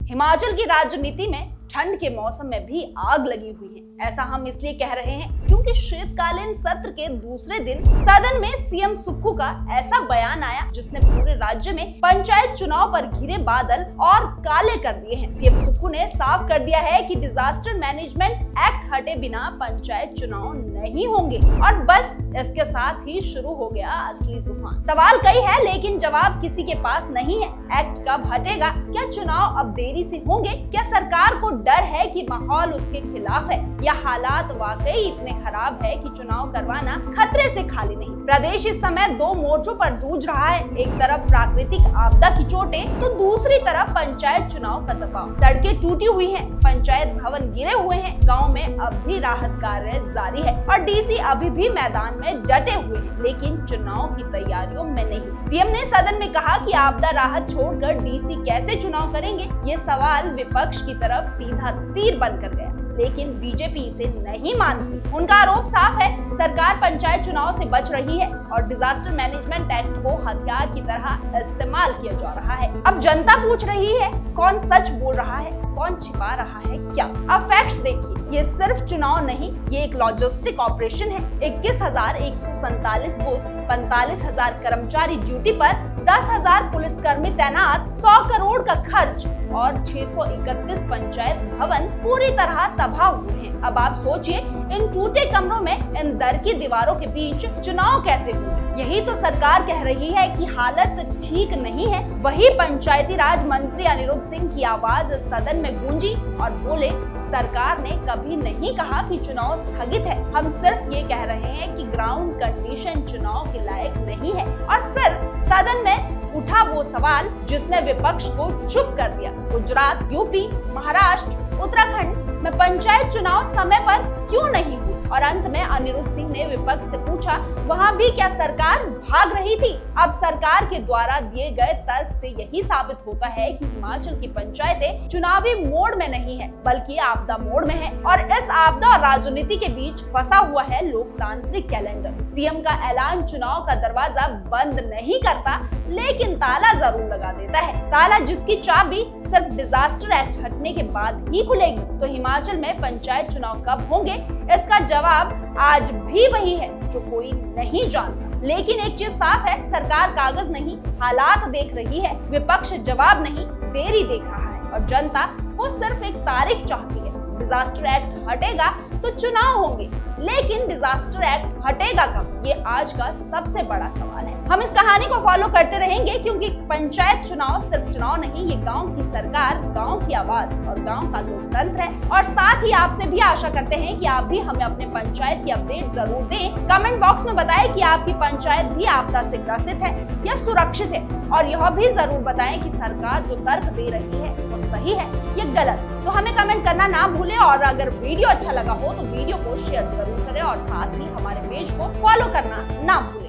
हिमाचल की राजनीति में ठंड के मौसम में भी आग लगी हुई है। ऐसा हम इसलिए कह रहे हैं क्योंकि शीतकालीन सत्र के दूसरे दिन सदन में सीएम सुक्खू का ऐसा बयान आया जिसने पूरे राज्य में पंचायत चुनाव पर घिरे बादल और काले कर दिए हैं। सीएम सुक्खू ने साफ कर दिया है कि डिजास्टर मैनेजमेंट एक्ट हटे बिना पंचायत चुनाव नहीं होंगे और बस इसके साथ ही शुरू हो गया असली तूफान। सवाल कई है लेकिन जवाब किसी के पास नहीं है। एक्ट कब हटेगा? क्या चुनाव अब देरी से होंगे? क्या सरकार को डर है कि माहौल उसके खिलाफ है या हालात वाकई इतने खराब है कि चुनाव करवाना खतरे से खाली नहीं? प्रदेश इस समय दो मोर्चों पर जूझ रहा है। एक तरफ प्राकृतिक आपदा की चोटें तो दूसरी तरफ पंचायत चुनाव का दबाव। सड़कें टूटी हुई हैं, पंचायत भवन गिरे हुए हैं, गाँव में अब भी राहत कार्य जारी है और डीसी अभी भी मैदान में डटे हुए हैं, लेकिन चुनाव की तैयारियों में नहीं। सीएम ने सदन में कहा कि आपदा राहत छोड़कर डीसी कैसे चुनाव करेंगे? ये सवाल विपक्ष की तरफ सीधा तीर बनकर गया, लेकिन बीजेपी इसे नहीं मानती। उनका आरोप साफ है, सरकार पंचायत चुनाव से बच रही है और डिजास्टर मैनेजमेंट एक्ट को हथियार की तरह इस्तेमाल किया जा रहा है। अब जनता पूछ रही है, कौन सच बोल रहा है, कौन छिपा रहा है क्या? अब फैक्ट्स देखिए, ये सिर्फ चुनाव नहीं, ये एक लॉजिस्टिक ऑपरेशन है। 21,147 बूथ, 45,000 कर्मचारी ड्यूटी पर, 10,000 पुलिसकर्मी तैनात, 100 करोड़ का खर्च और 631 पंचायत भवन पूरी तरह तबाह हुए हैं। अब आप सोचिए, इन टूटे कमरों में, इन दर की दीवारों के बीच चुनाव कैसे होगा? यही तो सरकार कह रही है कि हालत ठीक नहीं है। वही पंचायती राज मंत्री अनिरुद्ध सिंह की आवाज सदन में गूंजी और बोले, सरकार ने कभी नहीं कहा कि चुनाव स्थगित है, हम सिर्फ ये कह रहे हैं कि ग्राउंड कंडीशन चुनाव के लायक नहीं है। और फिर सदन में उठा वो सवाल जिसने विपक्ष को चुप कर दिया। गुजरात, यूपी, महाराष्ट्र, उत्तराखंड में पंचायत चुनाव समय पर क्यों नहीं हुए? और अंत में अनिरुद्ध सिंह ने विपक्ष से पूछा, वहां भी क्या सरकार भाग रही थी? अब सरकार के द्वारा दिए गए तर्क से यही साबित होता है कि हिमाचल की पंचायतें चुनावी मोड में नहीं है बल्कि आपदा मोड में है और इस आपदा और राजनीति के बीच फंसा हुआ है लोकतांत्रिक कैलेंडर। सीएम का ऐलान चुनाव का दरवाजा बंद नहीं करता लेकिन ताला जरूर लगा देता है। ताला जिसकी चाबी सिर्फ डिजास्टर एक्ट हटने के बाद ही खुलेगी। तो हिमाचल में पंचायत चुनाव कब होंगे, इसका जवाब आज भी वही है जो कोई नहीं जानता। लेकिन एक चीज साफ है, सरकार कागज नहीं हालात देख रही है, विपक्ष जवाब नहीं देरी देख रहा है और जनता वो सिर्फ एक तारीख चाहती है। डिजास्टर एक्ट हटेगा तो चुनाव होंगे, लेकिन डिजास्टर एक्ट हटेगा कब? ये आज का सबसे बड़ा सवाल है। हम इस कहानी को फॉलो करते रहेंगे क्योंकि पंचायत चुनाव सिर्फ चुनाव नहीं, ये गांव की सरकार, गांव की आवाज और गांव का लोकतंत्र है। और साथ ही आपसे भी आशा करते हैं कि आप भी हमें अपने पंचायत की अपडेट जरूर दें। कमेंट बॉक्स में बताएं कि आपकी पंचायत भी आपदा से ग्रसित है या सुरक्षित है और यह भी जरूर बताएं कि सरकार जो तर्क दे रही है वो सही है या गलत। तो हमें कमेंट करना ना भूलें और अगर वीडियो अच्छा लगा हो तो वीडियो को शेयर जरूर करें और साथ ही हमारे पेज को फॉलो करना ना भूलें।